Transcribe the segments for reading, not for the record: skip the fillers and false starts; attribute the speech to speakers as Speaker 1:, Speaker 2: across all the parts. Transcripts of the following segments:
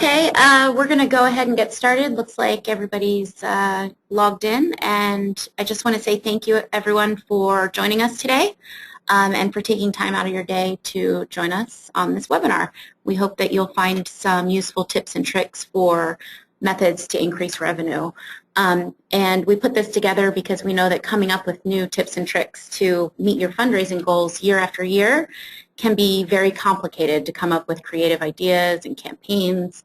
Speaker 1: Okay, we're going to go ahead and get started. Looks like everybody's logged in, and I just want to say thank you, everyone, for joining us today and for taking time out of your day to join us on this webinar. We hope that you'll find some useful tips and tricks for methods to increase revenue. And we put this together because we know that coming up with new tips and tricks to meet your fundraising goals year after year can be very complicated to come up with creative ideas and campaigns.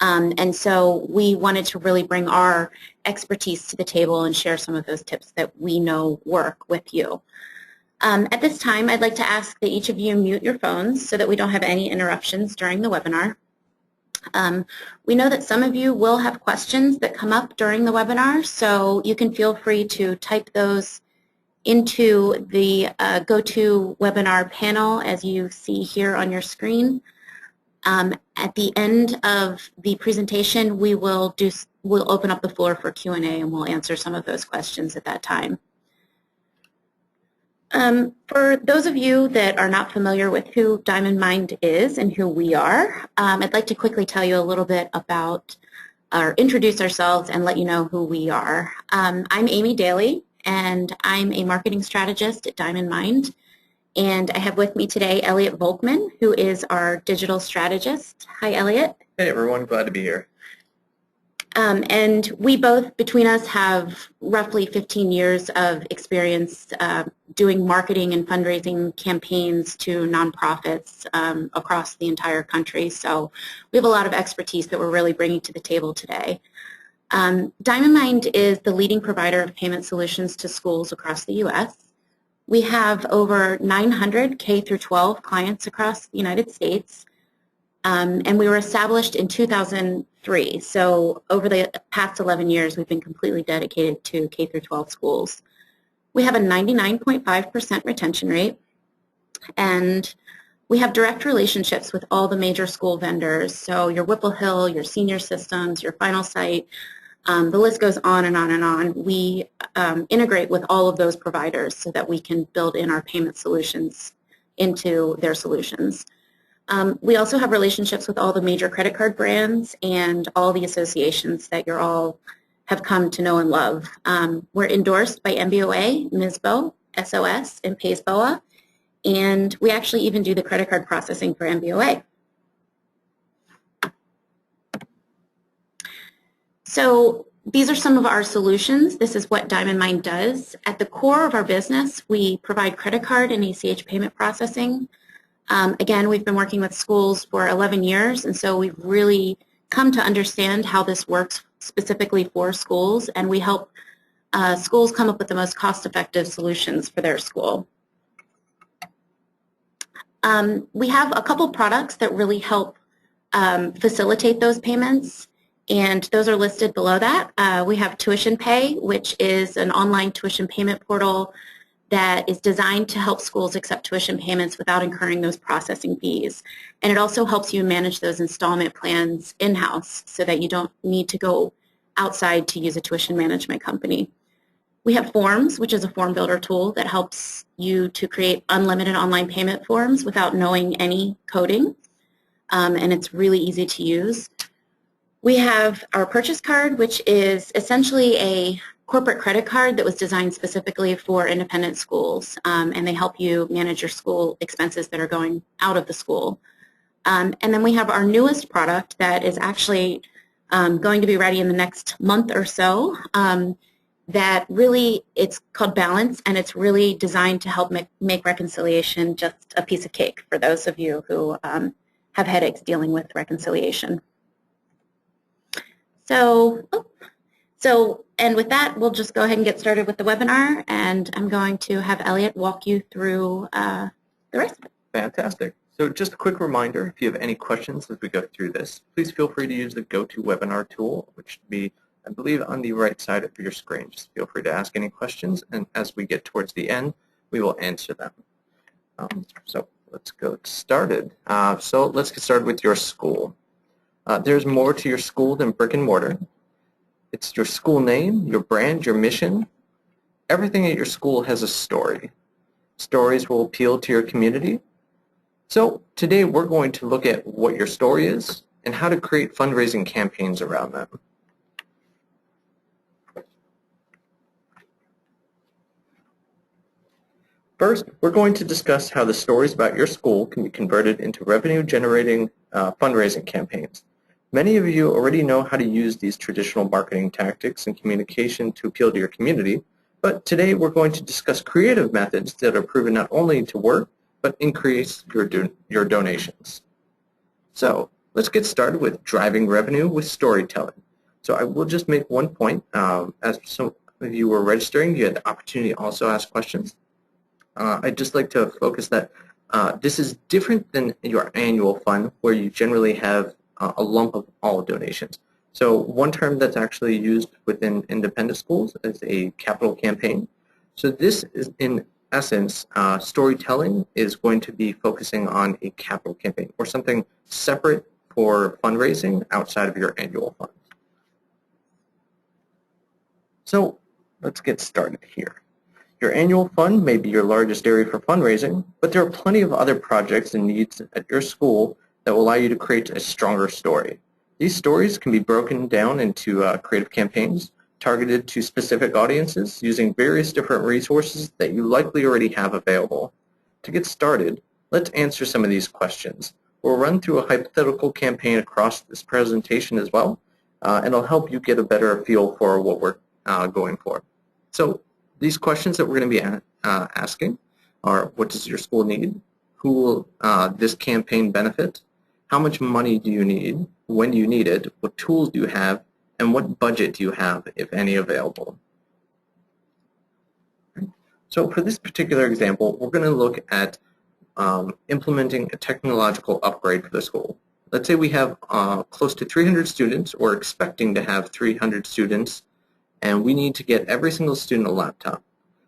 Speaker 1: And so we wanted to really bring our expertise to the table and share some of those tips that we know work with you. At this time, I'd like to ask that each of you mute your phones so that we don't have any interruptions during the webinar. We know that some of you will have questions that come up during the webinar, so you can feel free to type those into the GoToWebinar panel as you see here on your screen. At the end of the presentation, we'll open up the floor for Q&A and we'll answer some of those questions at that time. For those of you that are not familiar with who Diamond Mind is and who we are, I'd like to quickly tell you a little bit about or introduce ourselves and let you know who we are. I'm Amy Daly, and I'm a marketing strategist at Diamond Mind. And I have with me today Elliot Volkman, who is our digital strategist. Hi, Elliot.
Speaker 2: Hey, everyone. Glad to be here.
Speaker 1: And we both, between us, have roughly 15 years of experience doing marketing and fundraising campaigns to nonprofits across the entire country. So we have a lot of expertise that we're really bringing to the table today. Diamond Mind is the leading provider of payment solutions to schools across the U.S. We have over 900 K through 12 clients across the United States, and we were established in 2003. So over the past 11 years, we've been completely dedicated to K through 12 schools. We have a 99.5% retention rate, and we have direct relationships with all the major school vendors. So your Whipple Hill, your Senior Systems, your Final Site, the list goes on and on and on. We integrate with all of those providers so that we can build in our payment solutions into their solutions. We also have relationships with all the major credit card brands and all the associations that you all have come to know and love. We're endorsed by MBOA, MISBO, SOS, and PACE-BOA, and we actually even do the credit card processing for MBOA. So these are some of our solutions. This is what Diamond Mind does. At the core of our business, we provide credit card and ACH payment processing. Again, we've been working with schools for 11 years, and so we've really come to understand how this works specifically for schools, and we help schools come up with the most cost-effective solutions for their school. We have a couple products that really help facilitate those payments, and those are listed below that. We have Tuition Pay, which is an online tuition payment portal that is designed to help schools accept tuition payments without incurring those processing fees. And it also helps you manage those installment plans in-house so that you don't need to go outside to use a tuition management company. We have Forms, which is a form builder tool that helps you to create unlimited online payment forms without knowing any coding, and it's really easy to use. We have our purchase card, which is essentially a corporate credit card that was designed specifically for independent schools, and they help you manage your school expenses that are going out of the school. And then we have our newest product that is actually going to be ready in the next month or so. That really, it's called Balance, and it's really designed to help make reconciliation just a piece of cake for those of you who have headaches dealing with reconciliation. And with that, we'll just go ahead and get started with the webinar, and I'm going to have Elliot walk you through the rest of it.
Speaker 2: Fantastic. So just a quick reminder, if you have any questions as we go through this, please feel free to use the GoToWebinar tool, which should be, I believe, on the right side of your screen. Just feel free to ask any questions, and as we get towards the end, we will answer them. So let's go started. So let's get started with your school. There's more to your school than brick and mortar. It's your school name, your brand, your mission. Everything at your school has a story. Stories will appeal to your community. So today we're going to look at what your story is and how to create fundraising campaigns around them. First, we're going to discuss how the stories about your school can be converted into revenue-generating fundraising campaigns. Many of you already know how to use these traditional marketing tactics and communication to appeal to your community, but today we're going to discuss creative methods that are proven not only to work, but increase your donations. So let's get started with driving revenue with storytelling. So I will just make one point. As some of you were registering, you had the opportunity to also ask questions. I'd just like to focus that this is different than your annual fund, where you generally have a lump of all donations. So one term that's actually used within independent schools is a capital campaign. So this is, in essence, storytelling is going to be focusing on a capital campaign or something separate for fundraising outside of your annual fund. So let's get started here. Your annual fund may be your largest area for fundraising, but there are plenty of other projects and needs at your school that will allow you to create a stronger story. These stories can be broken down into creative campaigns targeted to specific audiences using various different resources that you likely already have available. To get started, let's answer some of these questions. We'll run through a hypothetical campaign across this presentation as well, and it'll help you get a better feel for what we're going for. So these questions that we're going to be asking are, what does your school need? Who will this campaign benefit? How much money do you need? When do you need it? What tools do you have? And what budget do you have, if any, available? So for this particular example, we're going to look at implementing a technological upgrade for the school. Let's say we have close to 300 students, or expecting to have 300 students, and we need to get every single student a laptop.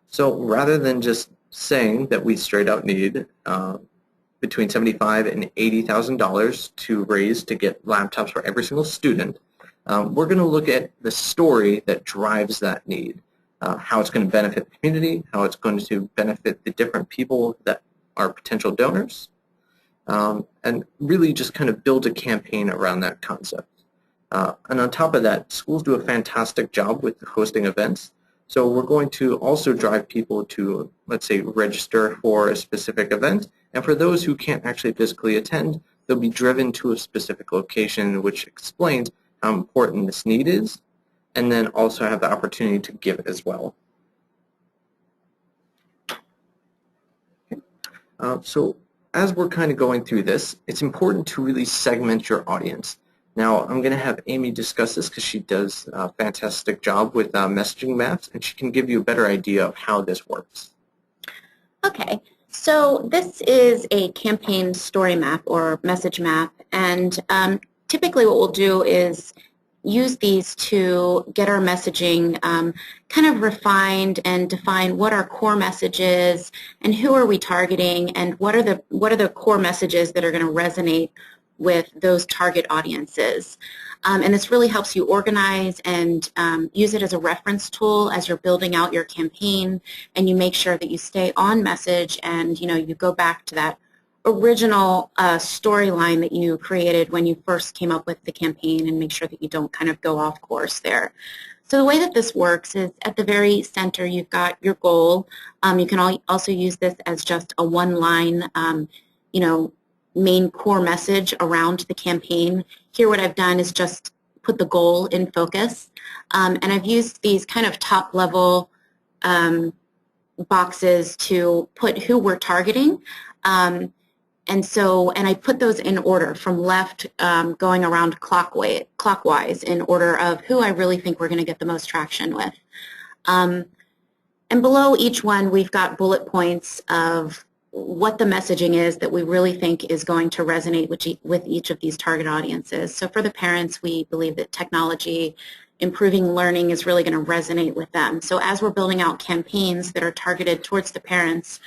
Speaker 2: So rather than just saying that we straight out need between $75,000 and $80,000 to raise to get laptops for every single student, we're going to look at the story that drives that need, how it's going to benefit the community, how it's going to benefit the different people that are potential donors, and really just kind of build a campaign around that concept. And on top of that, schools do a fantastic job with hosting events. So we're going to also drive people to, let's say, register for a specific event. And for those who can't actually physically attend, they'll be driven to a specific location, which explains how important this need is, and then also have the opportunity to give as well. Okay. So as we're kind of going through this, it's important to really segment your audience. Now, I'm going to have Amy discuss this because she does a fantastic job with messaging maps, and she can give you a better idea of how this works.
Speaker 1: Okay, so this is a campaign story map or message map, and typically what we'll do is use these to get our messaging kind of refined and define what our core message is and who are we targeting and what are the core messages that are going to resonate with those target audiences. And this really helps you organize and use it as a reference tool as you're building out your campaign, and you make sure that you stay on message and you go back to that original storyline that you created when you first came up with the campaign, and make sure that you don't kind of go off course there. So the way that this works is at the very center you've got your goal. You can also use this as just a one-line main core message around the campaign. Here what I've done is just put the goal in focus, and I've used these kind of top level boxes to put who we're targeting, and I put those in order from left going around clockwise in order of who I really think we're going to get the most traction with. And below each one we've got bullet points of what the messaging is that we really think is going to resonate with each of these target audiences. So for the parents, we believe that technology, improving learning is really going to resonate with them. So as we're building out campaigns that are targeted towards the parents,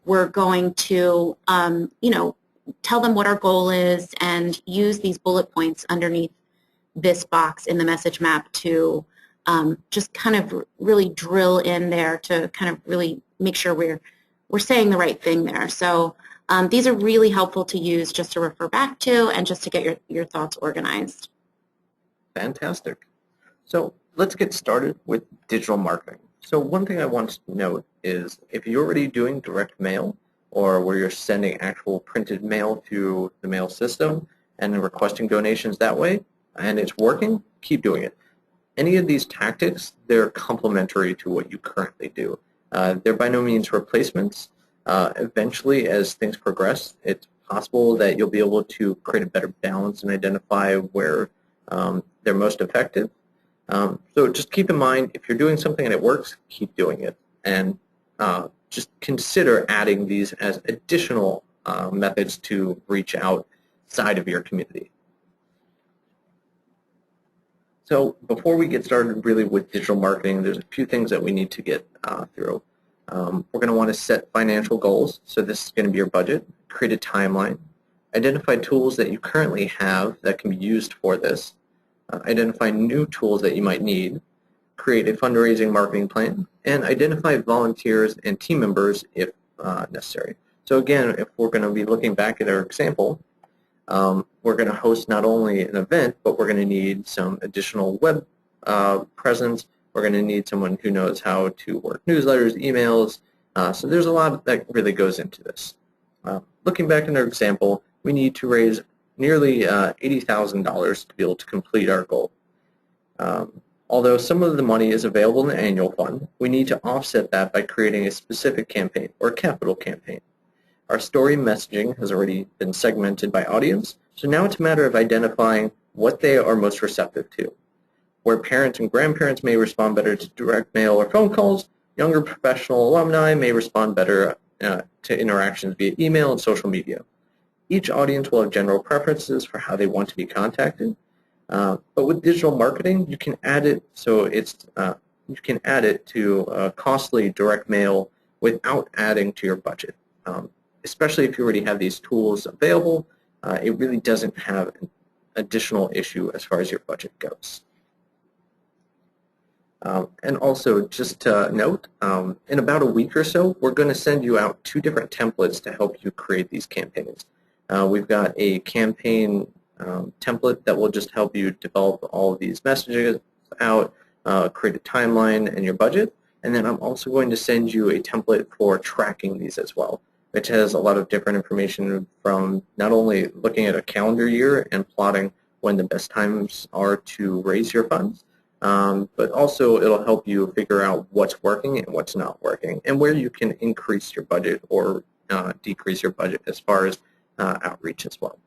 Speaker 1: we're going to, tell them what our goal is and use these bullet points underneath this box in the message map to just kind of really drill in there to kind of really make sure we're saying the right thing there. So These are really helpful to use just to refer back to and just to get your thoughts organized.
Speaker 2: Fantastic. So let's get started with digital marketing. So one thing I want to note is if you're already doing direct mail or where you're sending actual printed mail through the mail system and requesting donations that way, and it's working, keep doing it. Any of these tactics, they're complementary to what you currently do. They're by no means replacements. Eventually, as things progress, it's possible that you'll be able to create a better balance and identify where they're most effective. So just keep in mind, if you're doing something and it works, keep doing it. And just consider adding these as additional methods to reach outside of your community. So before we get started really with digital marketing, there's a few things that we need to get through. We're going to want to set financial goals. So this is going to be your budget, create a timeline, identify tools that you currently have that can be used for this, identify new tools that you might need, create a fundraising marketing plan, and identify volunteers and team members if necessary. So again, if we're going to be looking back at our example, we're going to host not only an event, but we're going to need some additional web presence. We're going to need someone who knows how to work newsletters, emails. So there's a lot that really goes into this. Looking back at our example, we need to raise nearly $80,000 to be able to complete our goal. Although some of the money is available in the annual fund, we need to offset that by creating a specific campaign or capital campaign. Our story messaging has already been segmented by audience, so now it's a matter of identifying what they are most receptive to. Where parents and grandparents may respond better to direct mail or phone calls, younger professional alumni may respond better to interactions via email and social media. Each audience will have general preferences for how they want to be contacted, but with digital marketing, you can add it so you can add it to costly direct mail without adding to your budget. Especially if you already have these tools available, it really doesn't have an additional issue as far as your budget goes. And also, just to note, in about a week or so, we're going to send you out 2 different templates to help you create these campaigns. We've got a campaign template that will just help you develop all of these messages out, create a timeline and your budget, and then I'm also going to send you a template for tracking these as well, which has a lot of different information from not only looking at a calendar year and plotting when the best times are to raise your funds, but also it'll help you figure out what's working and what's not working and where you can increase your budget or decrease your budget as far as outreach as well.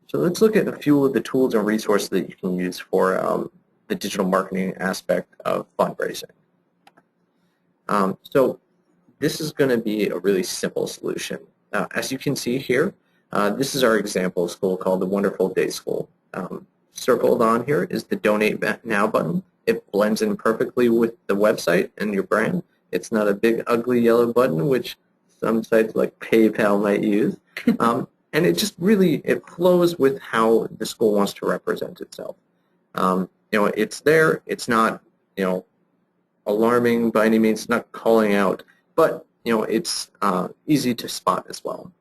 Speaker 2: So let's look at a few of the tools and resources that you can use for the digital marketing aspect of fundraising. So this is going to be a really simple solution. As you can see here, this is our example school called the Wonderful Day School. Circled on here is the Donate Now button. It blends in perfectly with the website and your brand. It's not a big ugly yellow button, which some sites like PayPal might use. And it just really, it flows with how the school wants to represent itself. It's there. It's not, alarming by any means. It's not calling out, but it's easy to spot as well.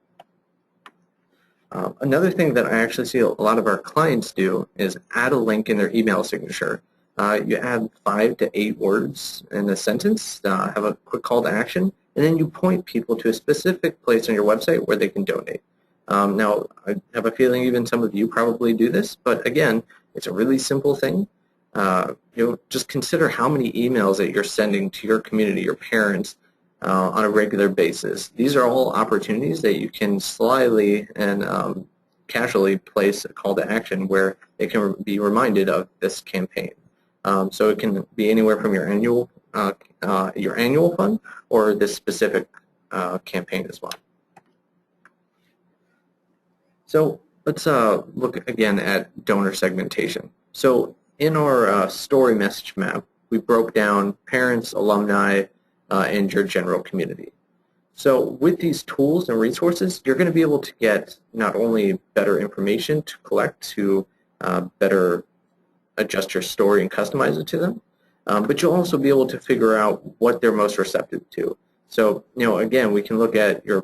Speaker 2: Another thing that I actually see a lot of our clients do is add a link in their email signature. You add 5 to 8 words in a sentence, have a quick call to action, and then you point people to a specific place on your website where they can donate. Now, I have a feeling even some of you probably do this, but again, it's a really simple thing. Just consider how many emails that you're sending to your community, your parents, on a regular basis. These are all opportunities that you can slyly and casually place a call to action where they can be reminded of this campaign. So it can be anywhere from your annual fund or this specific campaign as well. So let's look again at donor segmentation. So in our story message map, we broke down parents, alumni, and your general community. So with these tools and resources, you're going to be able to get not only better information to collect to better adjust your story and customize it to them, but you'll also be able to figure out what they're most receptive to. So, again, we can look at your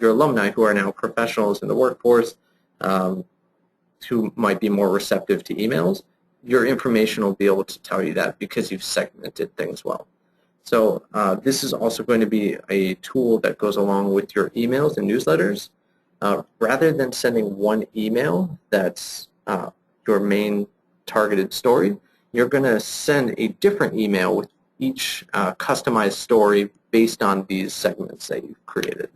Speaker 2: alumni who are now professionals in the workforce, who might be more receptive to emails. Your information will be able to tell you that because you've segmented things well. So this is also going to be a tool that goes along with your emails and newsletters. Rather than sending one email that's your main targeted story, you're going to send a different email with each customized story based on these segments that you've created.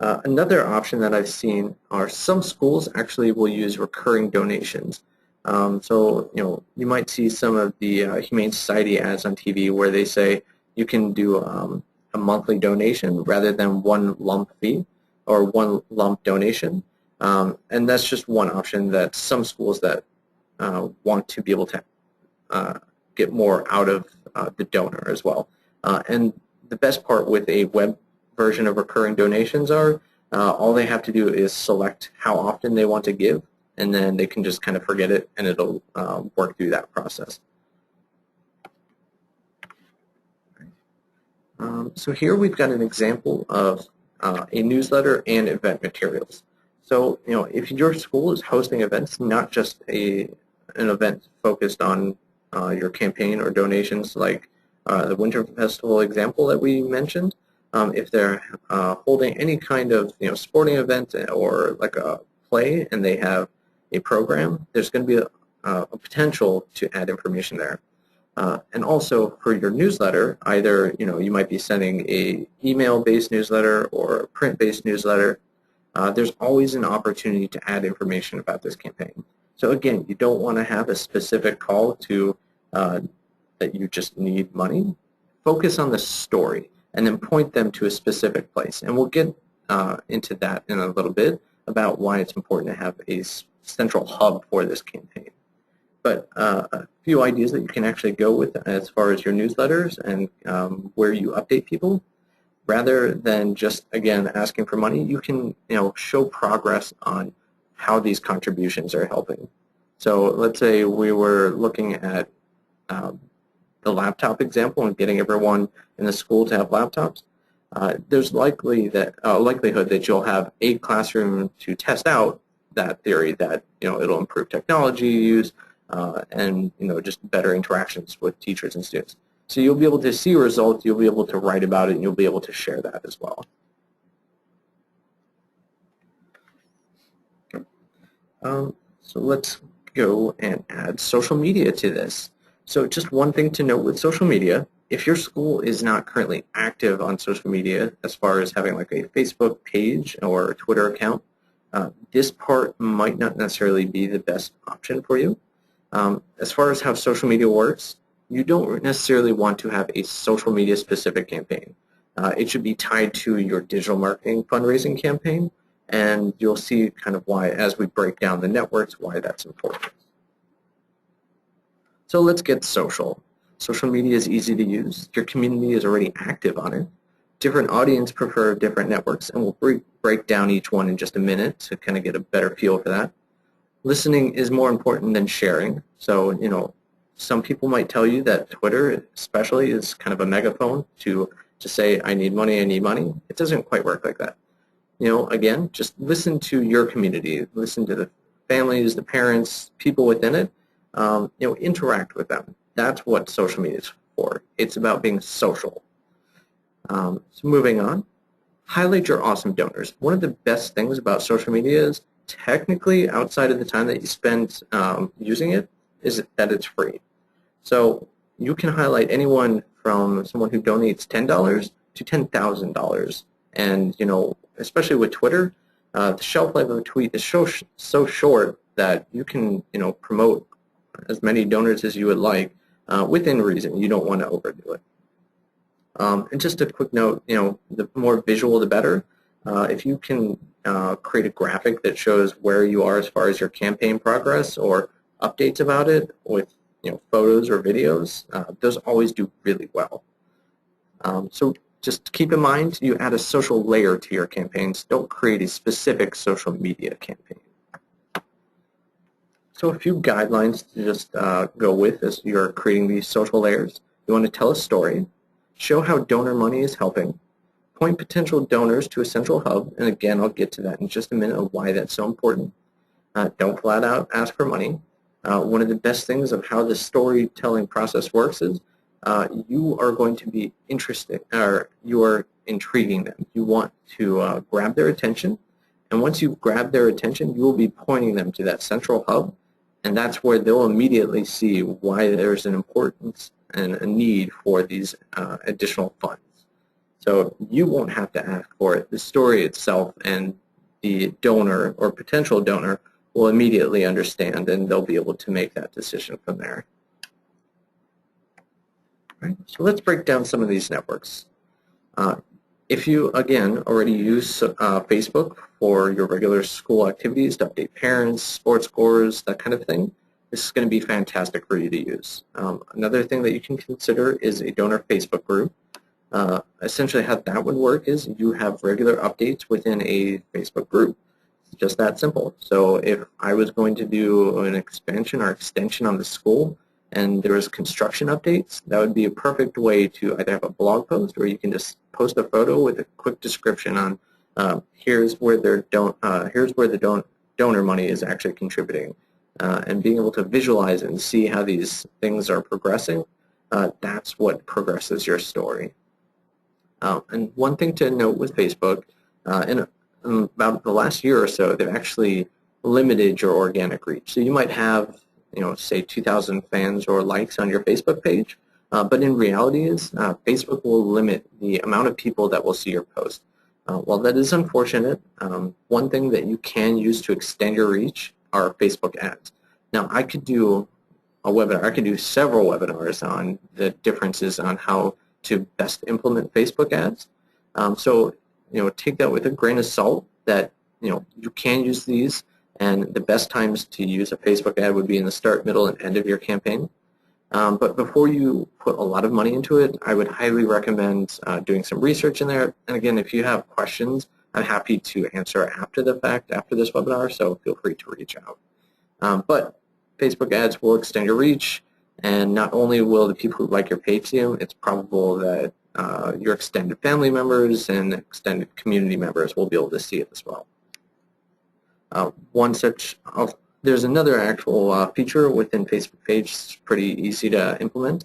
Speaker 2: Another option that I've seen are some schools actually will use recurring donations. So you might see some of the Humane Society ads on TV where they say you can do a monthly donation rather than one lump fee or one lump donation. And that's just one option that some schools that want to be able to get more out of the donor as well. And the best part with a web version of recurring donations are all they have to do is select how often they want to give, and then they can just kind of forget it, and it'll work through that process. So here we've got an example of a newsletter and event materials. So if your school is hosting events, not just an event focused on your campaign or donations like the Winter Festival example that we mentioned, if they're holding any kind of sporting event or like a play and they have a program, there's going to be a potential to add information there. And also for your newsletter, either you might be sending a email-based newsletter or a print-based newsletter. There's always an opportunity to add information about this campaign. So again, you don't want to have a specific call to that you just need money. Focus on the story and then point them to a specific place. And we'll get into that in a little bit about why it's important to have a central hub for this campaign. But a few ideas that you can actually go with as far as your newsletters and where you update people. Rather than just, again, asking for money, you can show progress on how these contributions are helping. So let's say we were looking at the laptop example and getting everyone in the school to have laptops. There's likelihood that you'll have a classroom to test out that theory that it'll improve technology use and just better interactions with teachers and students. So you'll be able to see results, you'll be able to write about it, and you'll be able to share that as well. So let's go and add social media to this. So just one thing to note with social media, if your school is not currently active on social media as far as having like a Facebook page or a Twitter account, this part might not necessarily be the best option for you. As far as how social media works, you don't necessarily want to have a social media specific campaign. It should be tied to your digital marketing fundraising campaign, and you'll see kind of why, as we break down the networks, why that's important. So let's get social. Social media is easy to use. Your community is already active on it. Different audience prefer different networks, and we'll break down each one in just a minute to kind of get a better feel for that. Listening is more important than sharing. So, some people might tell you that Twitter especially is kind of a megaphone to say, I need money, I need money. It doesn't quite work like that. Again, just listen to your community. Listen to the families, the parents, people within it. Interact with them. That's what social media is for. It's about being social. So moving on, highlight your awesome donors. One of the best things about social media is technically outside of the time that you spend using it is that it's free. So you can highlight anyone from someone who donates $10 to $10,000. And, especially with Twitter, the shelf life of a tweet is so short that you can, promote as many donors as you would like within reason. You don't want to overdo it. And just a quick note, the more visual the better. If you can create a graphic that shows where you are as far as your campaign progress or updates about it with photos or videos, those always do really well. So just keep in mind, you add a social layer to your campaigns. Don't create a specific social media campaign. So a few guidelines to just go with as you're creating these social layers. You want to tell a story. show how donor money is helping, point potential donors to a central hub, and again, I'll get to that in just a minute of why that's so important. Don't flat out ask for money. One of the best things of how the storytelling process works is you are going to be interested, or you are intriguing them. You want to grab their attention, and once you've grabbed their attention, you will be pointing them to that central hub, and that's where they'll immediately see why there's an importance and a need for these additional funds. So you won't have to ask for it. The story itself and the donor or potential donor will immediately understand, and they'll be able to make that decision from there. Right, so let's break down some of these networks. If you, again, already use Facebook for your regular school activities to update parents, sports scores, that kind of thing, this is going to be fantastic for you to use. Another thing that you can consider is a donor Facebook group. Essentially how that would work is you have regular updates within a Facebook group. It's just that simple. So if I was going to do an expansion or extension on the school and there was construction updates, that would be a perfect way to either have a blog post or you can just post a photo with a quick description on here's where the donor money is actually contributing, and being able to visualize and see how these things are progressing. That's what progresses your story. And one thing to note with Facebook, in about the last year or so, they've actually limited your organic reach. So you might have, say 2,000 fans or likes on your Facebook page, but in reality is Facebook will limit the amount of people that will see your post. While that is unfortunate, one thing that you can use to extend your reach are Facebook ads. Now I could do a webinar, I could do several webinars on the differences on how to best implement Facebook ads. So take that with a grain of salt that you can use these, and the best times to use a Facebook ad would be in the start, middle, and end of your campaign. But before you put a lot of money into it, I would highly recommend doing some research in there. And again, if you have questions, I'm happy to answer after the fact, after this webinar, so feel free to reach out. But Facebook ads will extend your reach, and not only will the people who like your page see them, it's probable that your extended family members and extended community members will be able to see it as well. There's another actual feature within Facebook page, it's pretty easy to implement,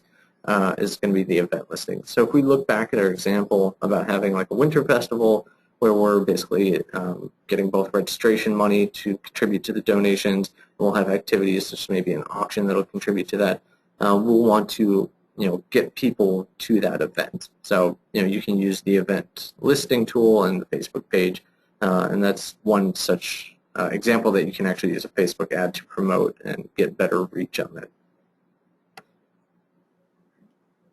Speaker 2: is going to be the event listing. So if we look back at our example about having like a winter festival where we're basically getting both registration money to contribute to the donations, and we'll have activities such as maybe an auction that will contribute to that. We'll want to get people to that event. So you can use the event listing tool and the Facebook page, and that's one such example that you can actually use a Facebook ad to promote and get better reach on it.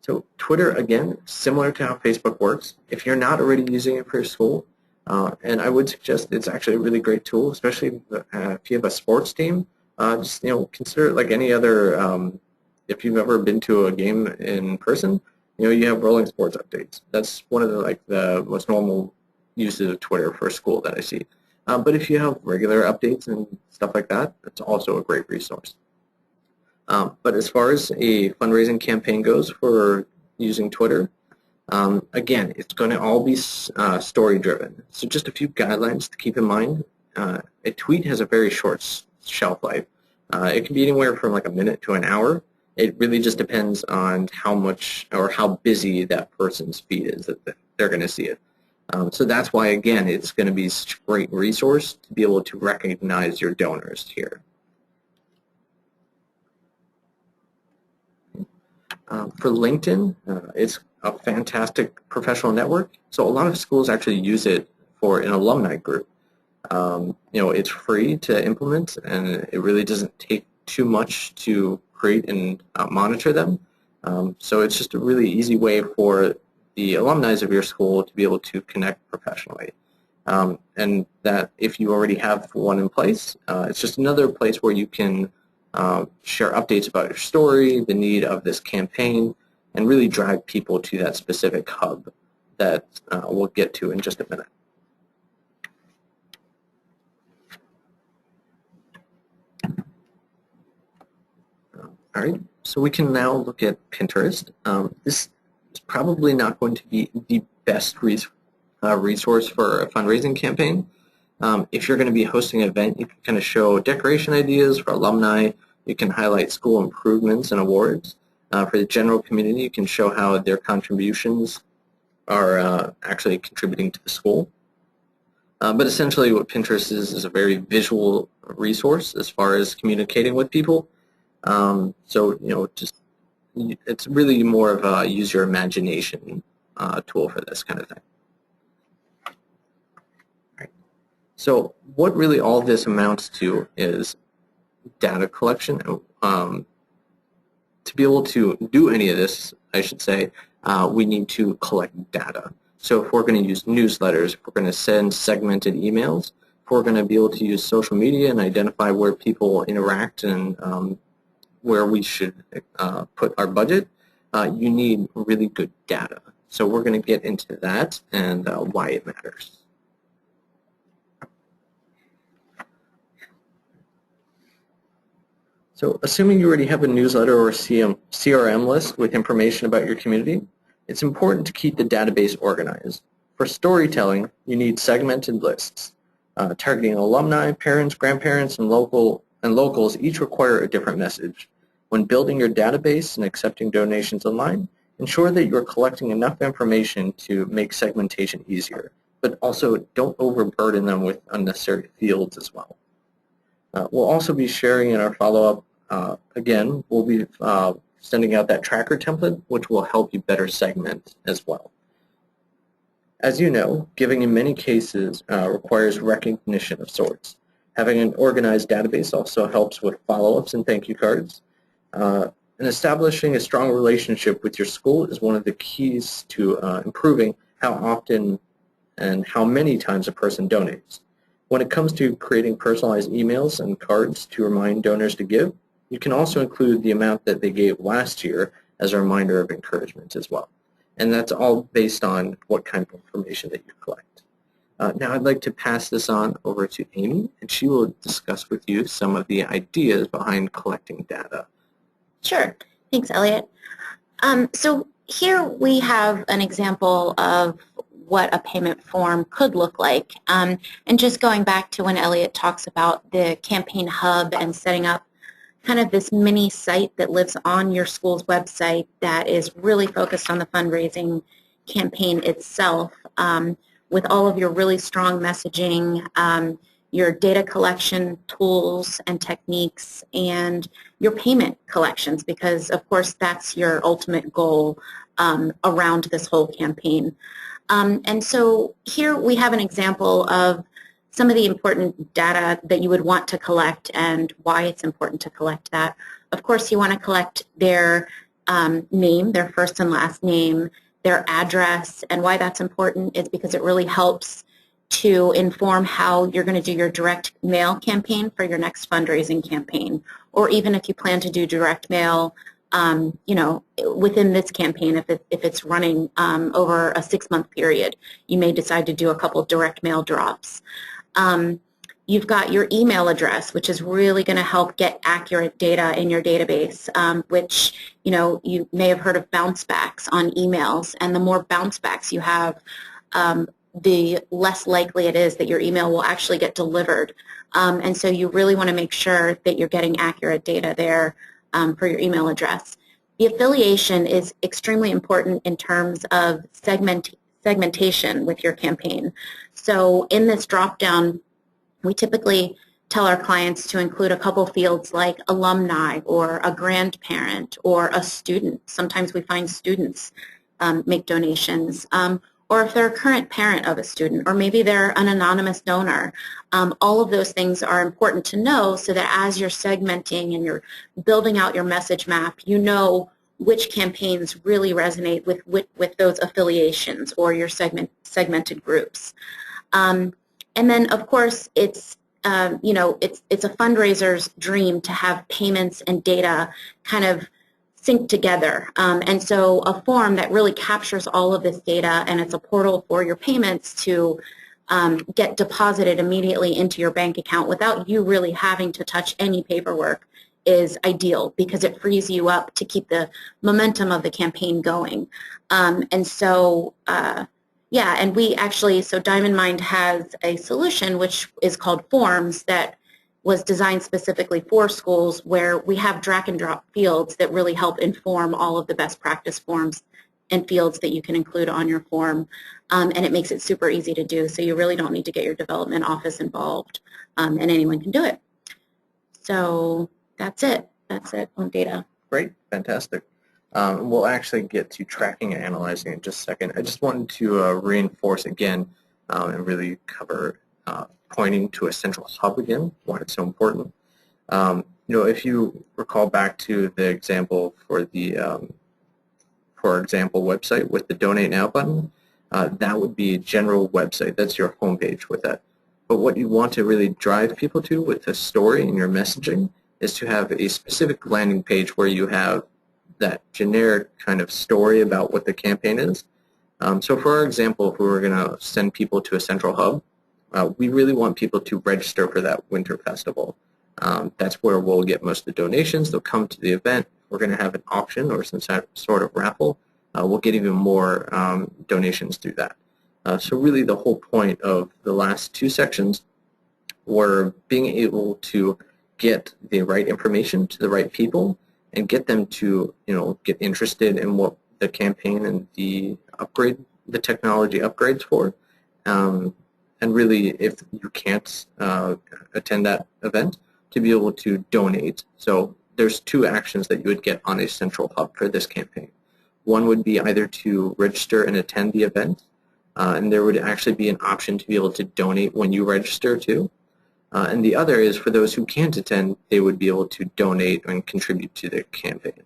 Speaker 2: So Twitter, again, similar to how Facebook works. If you're not already using it for your school, and I would suggest it's actually a really great tool, especially if you have a sports team. Just consider it like any other. If you've ever been to a game in person, you have rolling sports updates. That's one of the most normal uses of Twitter for a school that I see. But if you have regular updates and stuff like that, that's also a great resource. But as far as a fundraising campaign goes for using Twitter, again, it's going to all be story-driven. So just a few guidelines to keep in mind. A tweet has a very short shelf life. It can be anywhere from like a minute to an hour. It really just depends on how much or how busy that person's feed is that they're going to see it. So that's why, again, it's going to be such a great resource to be able to recognize your donors here. For LinkedIn, it's a fantastic professional network. So a lot of schools actually use it for an alumni group. It's free to implement, and it really doesn't take too much to create and monitor them. So it's just a really easy way for the alumni of your school to be able to connect professionally. And that if you already have one in place, it's just another place where you can share updates about your story, the need of this campaign, and really drive people to that specific hub that we'll get to in just a minute. All right, so we can now look at Pinterest. This is probably not going to be the best resource for a fundraising campaign. If you're going to be hosting an event, you can kind of show decoration ideas for alumni. You can highlight school improvements and awards. For the general community, you can show how their contributions are actually contributing to the school. But essentially what Pinterest is a very visual resource as far as communicating with people. So, it's really more of a use your imagination tool for this kind of thing. Right. So what really all this amounts to is data collection. To be able to do any of this, I should say, we need to collect data. So if we're going to use newsletters, if we're going to send segmented emails, if we're going to be able to use social media and identify where people interact and where we should put our budget, you need really good data. So we're going to get into that and why it matters. So assuming you already have a newsletter or a CRM list with information about your community, it's important to keep the database organized. For storytelling, you need segmented lists. Targeting alumni, parents, grandparents, and locals each require a different message. When building your database and accepting donations online, ensure that you're collecting enough information to make segmentation easier, but also don't overburden them with unnecessary fields as well. We'll also be sharing in our follow-up, again, we'll be sending out that tracker template, which will help you better segment as well. As you know, giving in many cases requires recognition of sorts. Having an organized database also helps with follow-ups and thank you cards. And establishing a strong relationship with your school is one of the keys to improving how often and how many times a person donates. When it comes to creating personalized emails and cards to remind donors to give, you can also include the amount that they gave last year as a reminder of encouragement as well. And that's all based on what kind of information that you collect. Now I'd like to pass this on over to Amy, and she will discuss with you some of the ideas behind collecting data.
Speaker 1: Sure. Thanks, Elliot. So here we have an example of what a payment form could look like. And just going back to when Elliot talks about the campaign hub and setting up kind of this mini site that lives on your school's website that is really focused on the fundraising campaign itself, with all of your really strong messaging, your data collection tools and techniques, and your payment collections, because of course that's your ultimate goal around this whole campaign. And so here we have an example of some of the important data that you would want to collect and why it's important to collect that. Of course, you want to collect their name, their first and last name, their address, and why that's important is because it really helps to inform how you're going to do your direct mail campaign for your next fundraising campaign, or even if you plan to do direct mail within this campaign, if it's running over a 6-month period, you may decide to do a couple direct mail drops. You've got your email address, which is really going to help get accurate data in your database, which, you may have heard of bounce backs on emails, and the more bounce backs you have, the less likely it is that your email will actually get delivered. And so you really want to make sure that you're getting accurate data there for your email address. The affiliation is extremely important in terms of segmentation with your campaign. So in this drop-down, we typically tell our clients to include a couple fields like alumni or a grandparent or a student. Sometimes we find students make donations. Or if they're a current parent of a student, or maybe they're an anonymous donor. All of those things are important to know so that as you're segmenting and you're building out your message map, you know which campaigns really resonate with those affiliations or your segmented groups. And then, of course, it's a fundraiser's dream to have payments and data kind of sync together. And so a form that really captures all of this data, and it's a portal for your payments to get deposited immediately into your bank account without you really having to touch any paperwork, is ideal because it frees you up to keep the momentum of the campaign going. And so, yeah, and we actually, so Diamond Mind has a solution which is called Forms that was designed specifically for schools, where we have drag and drop fields that really help inform all of the best practice forms and fields that you can include on your form. And it makes it super easy to do, so you really don't need to get your development office involved, and anyone can do it. So that's it. That's it on data.
Speaker 2: Great, fantastic. We'll actually get to tracking and analyzing in just a second. I just wanted to reinforce again and really cover pointing to a central hub again, why it's so important. If you recall back to the example for the, for example, website with the Donate Now button, that would be a general website. That's your homepage with that. But what you want to really drive people to with the story and your messaging is to have a specific landing page where you have that generic kind of story about what the campaign is. So for our example, if we were going to send people to a central hub, we really want people to register for that winter festival. That's where we'll get most of the donations. They'll come to the event. We're going to have an auction or some sort of raffle. We'll get even more donations through that. So really the whole point of the last two sections were being able to get the right information to the right people and get them to, get interested in what the campaign and the technology upgrades for. And really, if you can't attend that event, to be able to donate. So there's two actions that you would get on a central hub for this campaign. One would be either to register and attend the event, and there would actually be an option to be able to donate when you register too. And the other is for those who can't attend, they would be able to donate and contribute to the campaign.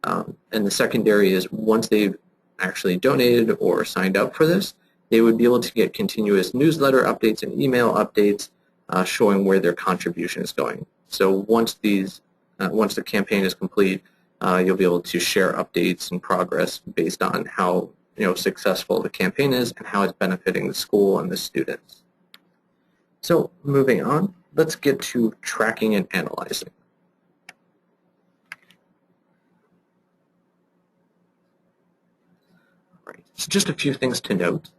Speaker 2: And the secondary is once they've actually donated or signed up for this, they would be able to get continuous newsletter updates and email updates showing where their contribution is going. So once the campaign is complete, you'll be able to share updates and progress based on how successful the campaign is and how it's benefiting the school and the students. So moving on, let's get to tracking and analyzing. All right. So just a few things to note.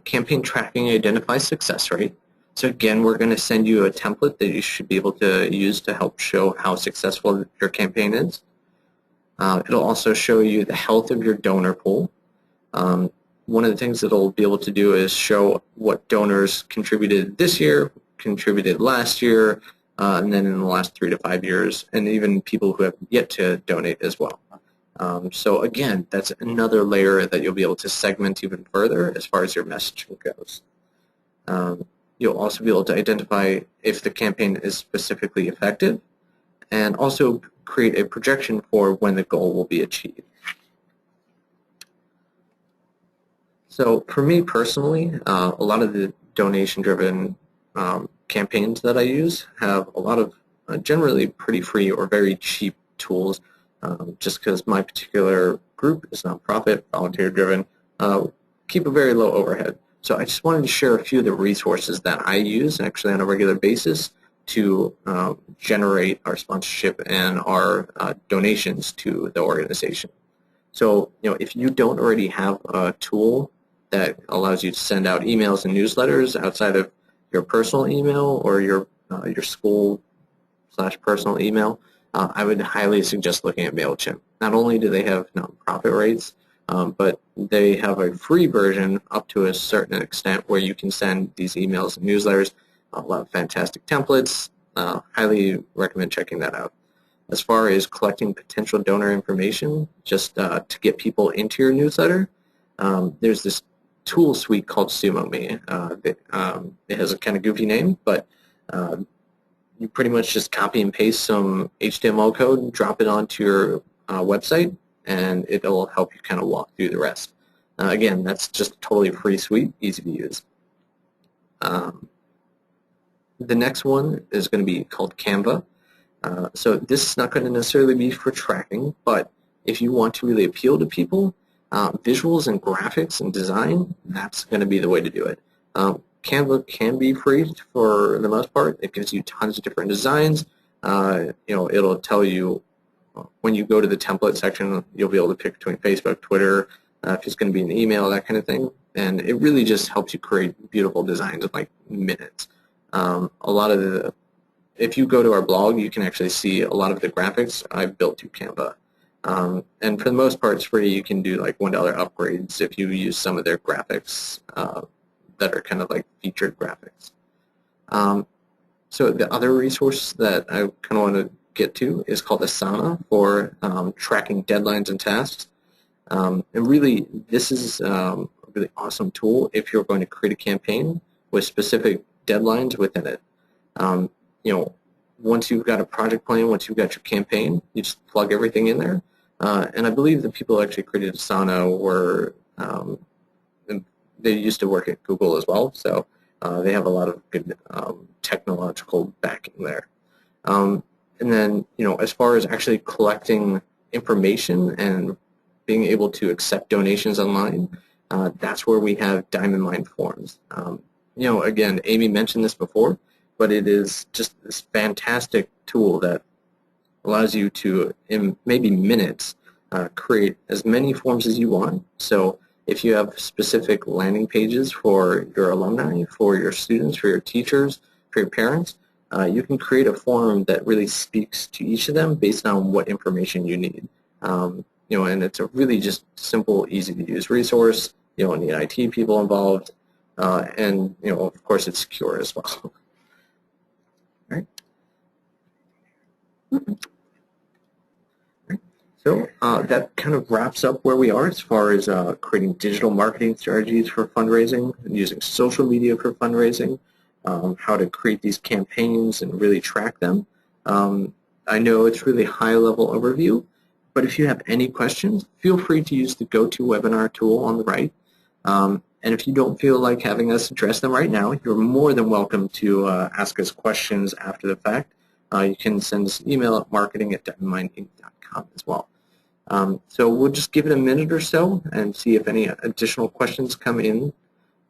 Speaker 2: Campaign tracking identifies success rate. So again, we're going to send you a template that you should be able to use to help show how successful your campaign is. It'll also show you the health of your donor pool. One of the things that it'll be able to do is show what donors contributed this year, contributed last year, and then in the last 3 to 5 years, and even people who have yet to donate as well. So again, that's another layer that you'll be able to segment even further as far as your messaging goes. You'll also be able to identify if the campaign is specifically effective and also create a projection for when the goal will be achieved. So for me personally, a lot of the donation-driven campaigns that I use have a lot of generally pretty free or very cheap tools, just because my particular group is nonprofit, volunteer-driven, keep a very low overhead. So I just wanted to share a few of the resources that I use actually on a regular basis to generate our sponsorship and our donations to the organization. So, if you don't already have a tool that allows you to send out emails and newsletters outside of your personal email or your school/personal email, I would highly suggest looking at MailChimp. Not only do they have nonprofit rates, but they have a free version up to a certain extent where you can send these emails and newsletters. A lot of fantastic templates. Highly recommend checking that out. As far as collecting potential donor information, just to get people into your newsletter, there's this tool suite called SumoMe. It has a kind of goofy name, but you pretty much just copy and paste some HTML code and drop it onto your website, and it'll help you kind of walk through the rest. Again, that's just a totally free suite, easy to use. The next one is going to be called Canva. So this is not going to necessarily be for tracking, but if you want to really appeal to people, visuals and graphics and design, that's going to be the way to do it. Canva can be free for the most part. It gives you tons of different designs. it'll tell you when you go to the template section, you'll be able to pick between Facebook, Twitter, if it's going to be an email, that kind of thing. And it really just helps you create beautiful designs in like minutes. If you go to our blog, you can actually see a lot of the graphics I've built through Canva. And for the most part, it's free. You can do like $1 upgrades if you use some of their graphics that are kind of like featured graphics. So the other resource that I kind of want to get to is called Asana for tracking deadlines and tasks. And really, this is a really awesome tool if you're going to create a campaign with specific deadlines within it. Once you've got a project plan, once you've got your campaign, you just plug everything in there. And I believe the people who actually created Asana were, they used to work at Google as well, so they have a lot of good technological backing there. And then, as far as actually collecting information and being able to accept donations online, that's where we have Diamond Mine forms. Again, Amy mentioned this before, but it is just this fantastic tool that allows you to, in maybe minutes, create as many forms as you want. So if you have specific landing pages for your alumni, for your students, for your teachers, for your parents, you can create a form that really speaks to each of them based on what information you need. And it's a really just simple, easy to use resource. You don't need IT people involved, and of course it's secure as well. All right. So that kind of wraps up where we are as far as creating digital marketing strategies for fundraising and using social media for fundraising, how to create these campaigns and really track them. I know it's really high-level overview, but if you have any questions, feel free to use the GoToWebinar tool on the right. And if you don't feel like having us address them right now, you're more than welcome to ask us questions after the fact. You can send us an email at marketing@diamondmineinc.com as well. So we'll just give it a minute or so and see if any additional questions come in.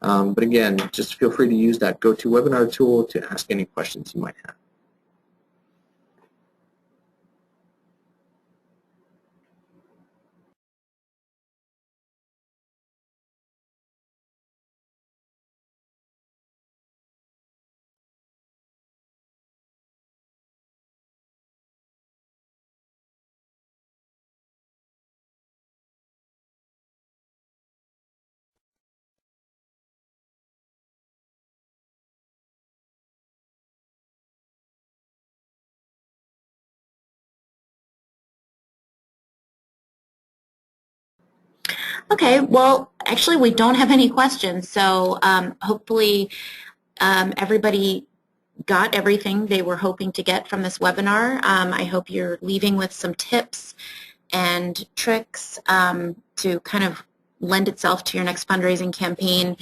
Speaker 2: But again, just feel free to use that GoToWebinar tool to ask any questions you might have.
Speaker 1: Okay, well, actually, we don't have any questions, so hopefully everybody got everything they were hoping to get from this webinar. I hope you're leaving with some tips and tricks to kind of lend itself to your next fundraising campaign.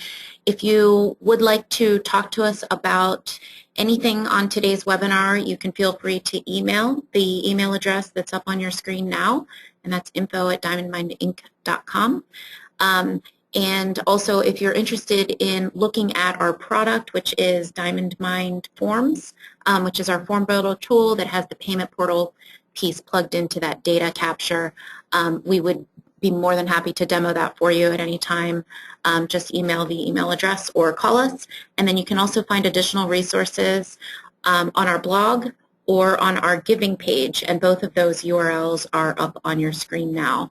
Speaker 1: If you would like to talk to us about anything on today's webinar, you can feel free to email the email address that's up on your screen now, and that's info@diamondmineinc.com. And also, if you're interested in looking at our product, which is Diamond Mine Forms, which is our form builder tool that has the payment portal piece plugged into that data capture, we would be more than happy to demo that for you at any time. Just email the email address or call us. And then you can also find additional resources on our blog or on our giving page, and both of those URLs are up on your screen now.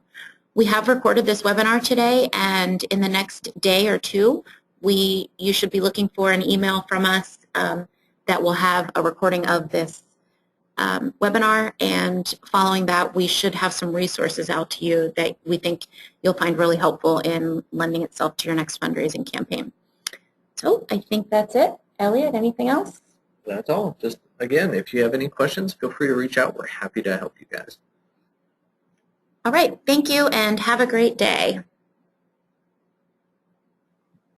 Speaker 1: We have recorded this webinar today, and in the next day or two, you should be looking for an email from us that will have a recording of this webinar, and following that, we should have some resources out to you that we think you'll find really helpful in lending itself to your next fundraising campaign. So I think that's it. Elliot, anything else?
Speaker 2: That's all. Just, again, if you have any questions, feel free to reach out. We're happy to help you guys.
Speaker 1: All right. Thank you, and have a great day.